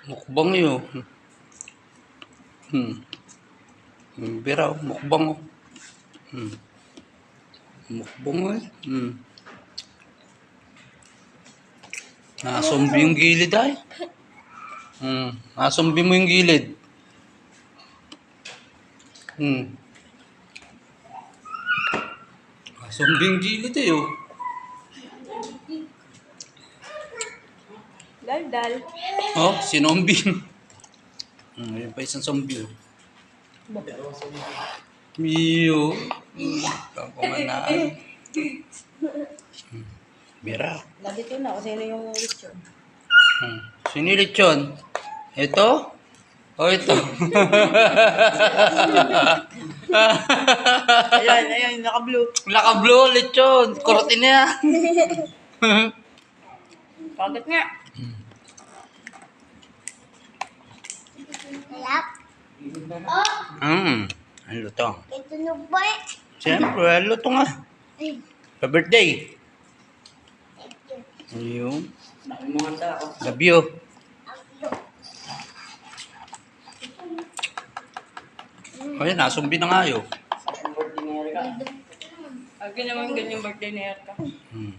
Mukbang yun. Hmm. Bira, mukbang oh. Hmm. Mukbang eh. Nasumbi yung gilid ay. Nasumbi mo yung gilid. Nasumbi yung gilid eh oh. Dal-dal. Oh, sinombi. Ayun pa isang zombie oh. Miyo. Kakumanaan. Bira. Lagi ko na kung sino yung lechon. Sinilit yun. Ito? O ito? Ayan, naka-blue. Naka-blue ulit yun. Kurutin niya. Pagkat nga. Lap. Ang lutong. Ito na ba? Siyempre, ang lutong ah. Ay, Sa birthday. thank you. Ayun. Gabi oh. Ayun, nasumbi na nga yun. Agad naman ganyan birthday na Erka. Hmm.